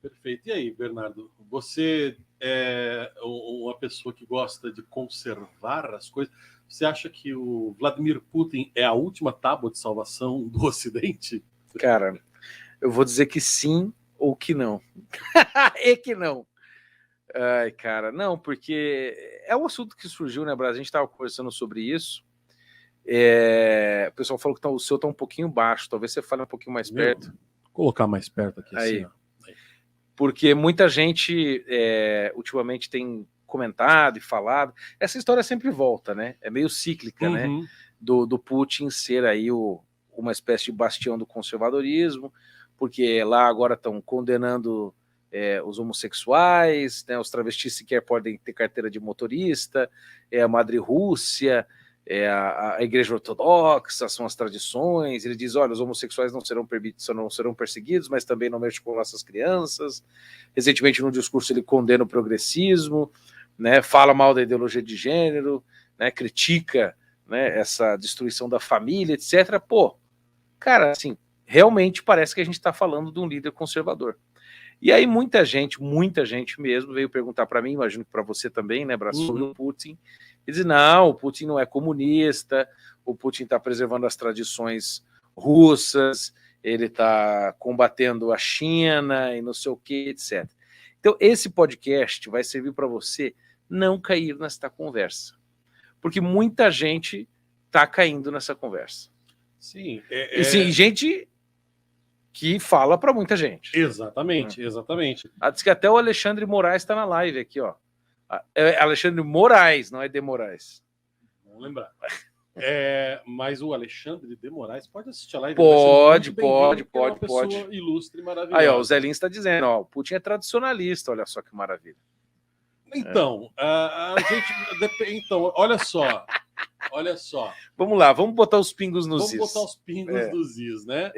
Perfeito. E aí, Bernardo, você é uma pessoa que gosta de conservar as coisas. Você acha que o Vladimir Putin é a última tábua de salvação do Ocidente? Cara, eu vou dizer que sim ou que não. E que não. Ai, cara, não, porque é um assunto que surgiu, né, Brasil? A gente estava conversando sobre isso. O pessoal falou que o seu está um pouquinho baixo. Talvez você fale um pouquinho mais perto. Vou colocar mais perto aqui, aí. assim, ó. Porque muita gente ultimamente tem comentado e falado. Essa história sempre volta, né? É meio cíclica, né? Do Putin ser aí uma espécie de bastião do conservadorismo, porque lá agora estão condenando os homossexuais, né? Os travestis sequer podem ter carteira de motorista, a Madre Rússia, a Igreja Ortodoxa, são as tradições. Ele diz, olha, os homossexuais não serão perseguidos, mas também não mexam com nossas crianças. Recentemente, no discurso, ele condena o progressismo, né, fala mal da ideologia de gênero, né, critica, né, essa destruição da família, etc. Pô, cara, assim, realmente parece que a gente está falando de um líder conservador. E aí muita gente mesmo veio perguntar para mim, imagino que para você também, né, Braço, sobre o Putin. E diz, não, o Putin não é comunista, o Putin está preservando as tradições russas, ele está combatendo a China e não sei o que, etc. Então esse podcast vai servir para você não cair nesta conversa, porque muita gente está caindo nessa conversa. Sim, E sim, gente que fala para muita gente. Exatamente, exatamente. Diz que até o Alexandre Moraes está na live aqui, ó. É Alexandre Moraes, não é de Moraes. Vamos lembrar. Mas o Alexandre de Moraes pode assistir a live. Pode. Pessoa ilustre e maravilhosa. Aí, ó, o Zé Lins está dizendo, ó, o Putin é tradicionalista, olha só que maravilha. Então, a gente... Então, olha só. Vamos lá, vamos botar os pingos nos is. Vamos botar os pingos dos is, né?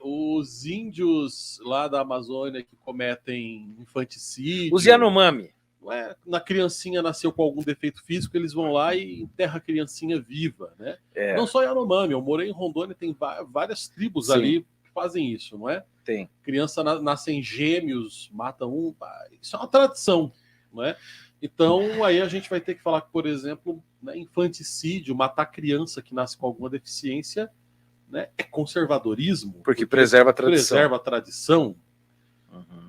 Os índios lá da Amazônia que cometem infanticídio... Os Yanomami. Na criancinha nasceu com algum defeito físico, eles vão lá e enterram a criancinha viva, né? Não só Yanomami, eu morei em Rondônia, tem várias tribos ali que fazem isso, não é? Tem. Criança nascem gêmeos, matam um, isso é uma tradição, não é? Então aí a gente vai ter que falar que, por exemplo, né, infanticídio, matar criança que nasce com alguma deficiência, né, é conservadorismo. Porque preserva a tradição. Preserva a tradição,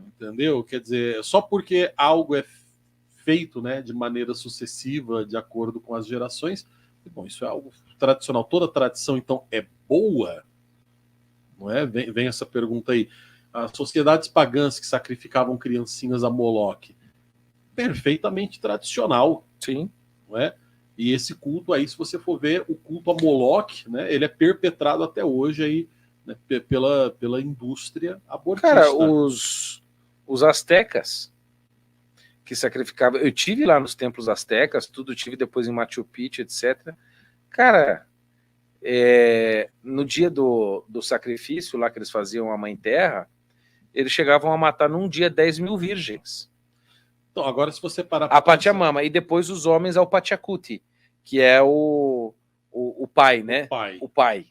entendeu? Quer dizer, só porque algo é feito, né, de maneira sucessiva, de acordo com as gerações, bom, isso é algo tradicional. Toda tradição, então, é boa? Não é? Vem essa pergunta aí. As sociedades pagãs que sacrificavam criancinhas a Moloque, perfeitamente tradicional. Sim. Não é? E esse culto aí, se você for ver, o culto a Moloque, né, ele é perpetrado até hoje aí, né, pela indústria abortista. Cara, os astecas que sacrificavam... Eu tive lá nos templos astecas, tudo tive depois em Machu Picchu, etc. Cara, no dia do sacrifício lá que eles faziam a Mãe Terra, eles chegavam a matar num dia 10 mil virgens. Então, agora se você parar... A Pachamama, e depois os homens ao Pachacuti, que é o pai, né? O pai.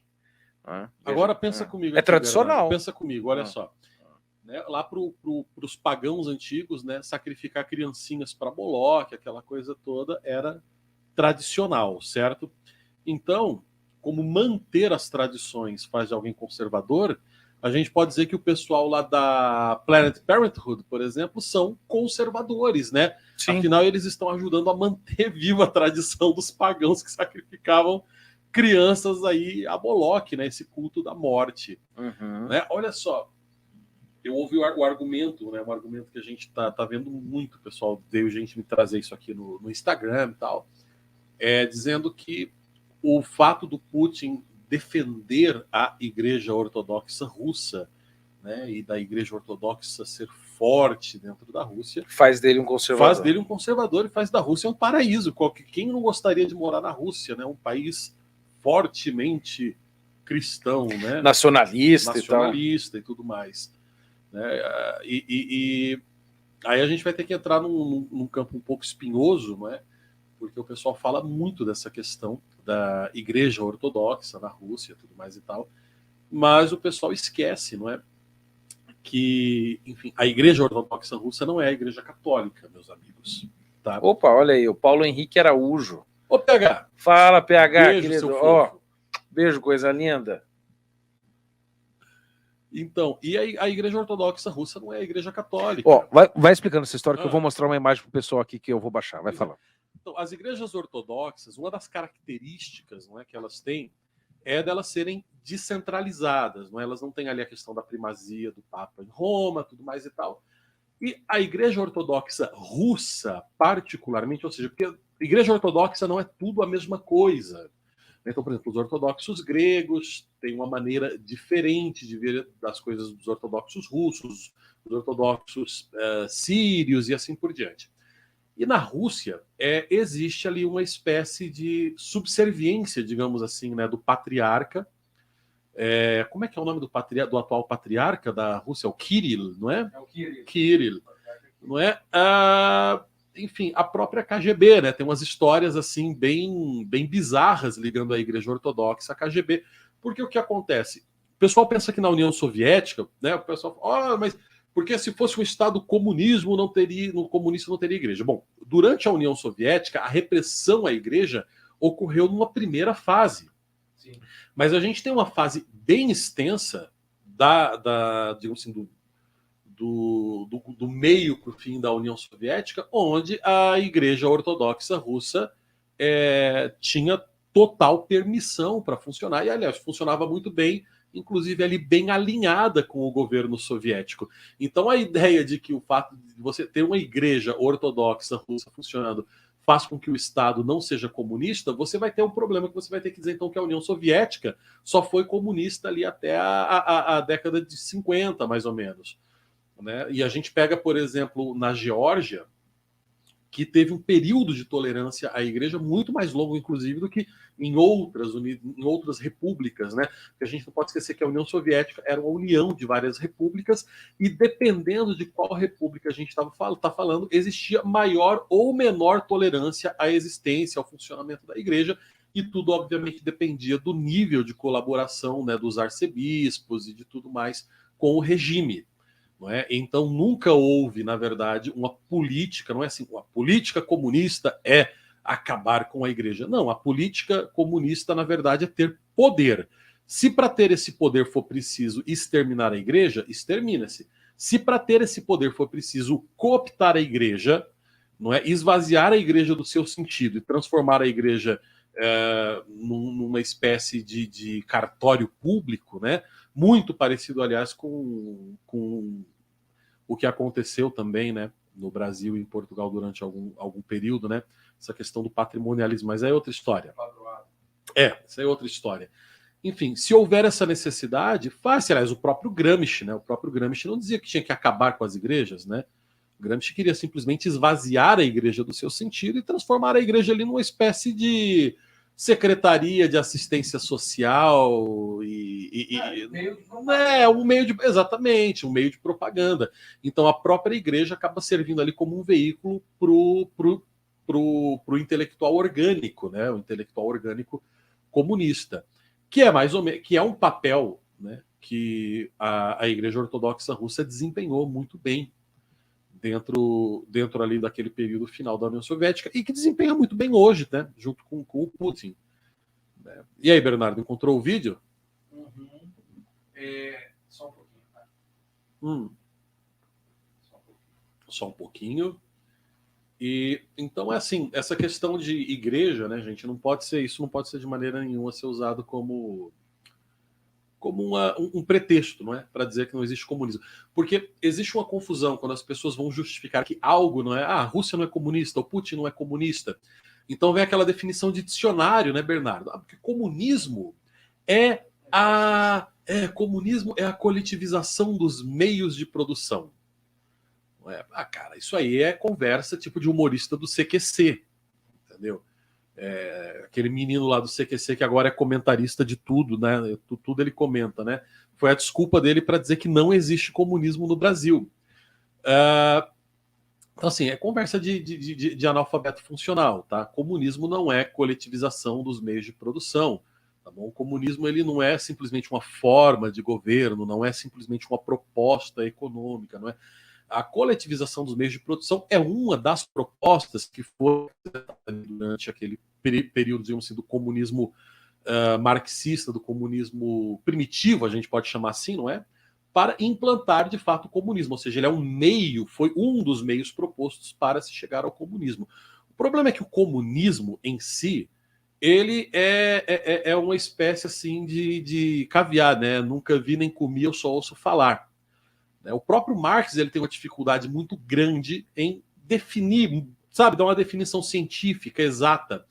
Agora pensa comigo. É tradicional. Bernardo. Pensa comigo, olha só. Né, lá para os pagãos antigos, né, sacrificar criancinhas para Moloque, aquela coisa toda, era tradicional, certo? Então, como manter as tradições faz de alguém conservador, a gente pode dizer que o pessoal lá da Planned Parenthood, por exemplo, são conservadores, né? Sim. Afinal, eles estão ajudando a manter viva a tradição dos pagãos que sacrificavam crianças aí a Moloque, né? Esse culto da morte. Né? Olha só, eu ouvi o argumento, né? Um argumento que a gente tá vendo muito, pessoal, veio gente me trazer isso aqui no Instagram e tal, dizendo que o fato do Putin defender a Igreja Ortodoxa russa, né, e da Igreja Ortodoxa ser forte dentro da Rússia, faz dele um conservador. Faz dele um conservador e faz da Rússia um paraíso. Quem não gostaria de morar na Rússia, né? Um país fortemente cristão, né? Nacionalista e tudo mais. Né? E aí a gente vai ter que entrar num campo um pouco espinhoso, não é? Porque o pessoal fala muito dessa questão da Igreja Ortodoxa na Rússia, tudo mais e tal, mas o pessoal esquece, não é? que, enfim, a Igreja Ortodoxa Russa não é a Igreja Católica, meus amigos. Tá? Opa, olha aí, o Paulo Henrique Araújo. Ô, PH. Fala, PH, beijo, querido. Ó, beijo, coisa linda. Então, e a Igreja Ortodoxa Russa não é a Igreja Católica. Ó, vai explicando essa história que eu vou mostrar uma imagem pro pessoal aqui que eu vou baixar. Vai falar. Então, as igrejas ortodoxas, uma das características, não é, que elas têm é delas serem descentralizadas, não é? Elas não têm ali a questão da primazia do Papa em Roma, tudo mais e tal. E a Igreja Ortodoxa Russa, particularmente, ou seja, porque a Igreja Ortodoxa não é tudo a mesma coisa. Então, por exemplo, os ortodoxos gregos têm uma maneira diferente de ver as coisas dos ortodoxos russos, os ortodoxos sírios e assim por diante. E na Rússia existe ali uma espécie de subserviência, digamos assim, né, do patriarca. Como é que é o nome do atual patriarca da Rússia? É o Kirill, não é? É o Kirill. Kirill, não é? Enfim, a própria KGB, né? Tem umas histórias assim bem bizarras ligando a Igreja Ortodoxa à KGB. Porque o que acontece? O pessoal pensa que na União Soviética, né? O pessoal fala, mas porque se fosse um Estado comunismo, no comunista não teria igreja. Bom, durante a União Soviética, a repressão à igreja ocorreu numa primeira fase. Sim. Mas a gente tem uma fase bem extensa digamos assim, do meio para o fim da União Soviética, onde a Igreja Ortodoxa Russa tinha total permissão para funcionar, e aliás, funcionava muito bem, inclusive ali bem alinhada com o governo soviético. Então a ideia de que o fato de você ter uma igreja ortodoxa russa funcionando faz com que o Estado não seja comunista, você vai ter um problema que você vai ter que dizer então que a União Soviética só foi comunista ali até a década de 50, mais ou menos. Né? E a gente pega, por exemplo, na Geórgia, que teve um período de tolerância à igreja muito mais longo, inclusive, do que em outras repúblicas, né? Porque a gente não pode esquecer que a União Soviética era uma união de várias repúblicas, e dependendo de qual república a gente está falando, existia maior ou menor tolerância à existência, ao funcionamento da igreja, e tudo, obviamente, dependia do nível de colaboração, né, dos arcebispos e de tudo mais com o regime. Não é? Então nunca houve, na verdade, uma política, não é assim, a política comunista é acabar com a igreja. Não, a política comunista, na verdade, é ter poder. Se para ter esse poder for preciso exterminar a igreja, extermina-se. Se para ter esse poder for preciso cooptar a igreja, não é, esvaziar a igreja do seu sentido e transformar a igreja numa espécie de cartório público, né? Muito parecido, aliás, com o que aconteceu também, né, no Brasil e em Portugal durante algum período, né? Essa questão do patrimonialismo, mas é outra história. Essa é outra história. Enfim, se houver essa necessidade, faz-se, aliás, o próprio Gramsci, né? O próprio Gramsci não dizia que tinha que acabar com as igrejas, né? O Gramsci queria simplesmente esvaziar a igreja do seu sentido e transformar a igreja ali numa espécie de secretaria de assistência social exatamente, um meio de propaganda. Então a própria igreja acaba servindo ali como um veículo pro intelectual orgânico, né? O intelectual orgânico comunista, que é mais ou menos, que é um papel, né, que a Igreja Ortodoxa Russa desempenhou muito bem dentro ali daquele período final da União Soviética, e que desempenha muito bem hoje, né, junto com o Putin. E aí, Bernardo, encontrou o vídeo? Uhum. Só um pouquinho. Tá? Só um pouquinho. E então é assim, essa questão de igreja, né, gente, não pode ser de maneira nenhuma ser usado como um pretexto, não é, para dizer que não existe comunismo, porque existe uma confusão quando as pessoas vão justificar que algo não é, a Rússia não é comunista, o Putin não é comunista. Então vem aquela definição de dicionário, né, Bernardo? Porque comunismo comunismo é a coletivização dos meios de produção. Não é? Cara, isso aí é conversa tipo de humorista do CQC, entendeu? Aquele menino lá do CQC que agora é comentarista de tudo, né? Tudo ele comenta, né? Foi a desculpa dele para dizer que não existe comunismo no Brasil. Então, assim, é conversa de analfabeto funcional, tá? Comunismo não é coletivização dos meios de produção. Tá bom? O comunismo ele não é simplesmente uma forma de governo, não é simplesmente uma proposta econômica, não é? A coletivização dos meios de produção é uma das propostas que foi durante aquele período, digamos assim, do comunismo marxista, do comunismo primitivo, a gente pode chamar assim, não é? Para implantar de fato o comunismo, ou seja, ele é um meio, foi um dos meios propostos para se chegar ao comunismo. O problema é que o comunismo em si, ele é uma espécie assim de caviar, né? Nunca vi nem comi, eu só ouço falar. O próprio Marx ele tem uma dificuldade muito grande em definir, sabe, dar uma definição científica exata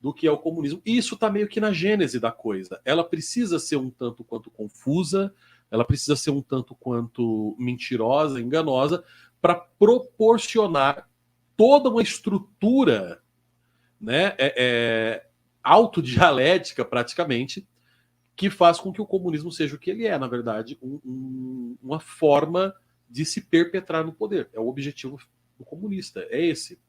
do que é o comunismo. E isso está meio que na gênese da coisa. Ela precisa ser um tanto quanto confusa, ela precisa ser um tanto quanto mentirosa, enganosa, para proporcionar toda uma estrutura, né, autodialética praticamente, que faz com que o comunismo seja o que ele é, na verdade, uma forma de se perpetrar no poder. É o objetivo do comunista, é esse.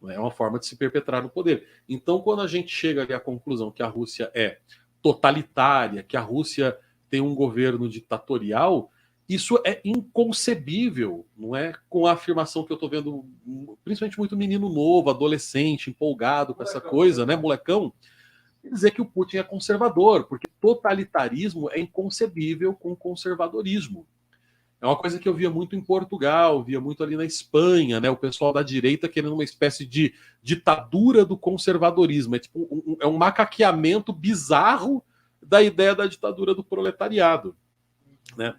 É uma forma de se perpetrar no poder. Então, quando a gente chega ali à conclusão que a Rússia é totalitária, que a Rússia tem um governo ditatorial, isso é inconcebível, não é? Com a afirmação que eu estou vendo, principalmente muito menino novo, adolescente, empolgado com essa coisa, né, molecão, dizer que o Putin é conservador, porque totalitarismo é inconcebível com conservadorismo. É uma coisa que eu via muito em Portugal, via muito ali na Espanha, né? O pessoal da direita querendo uma espécie de ditadura do conservadorismo. É tipo é um macaqueamento bizarro da ideia da ditadura do proletariado, né?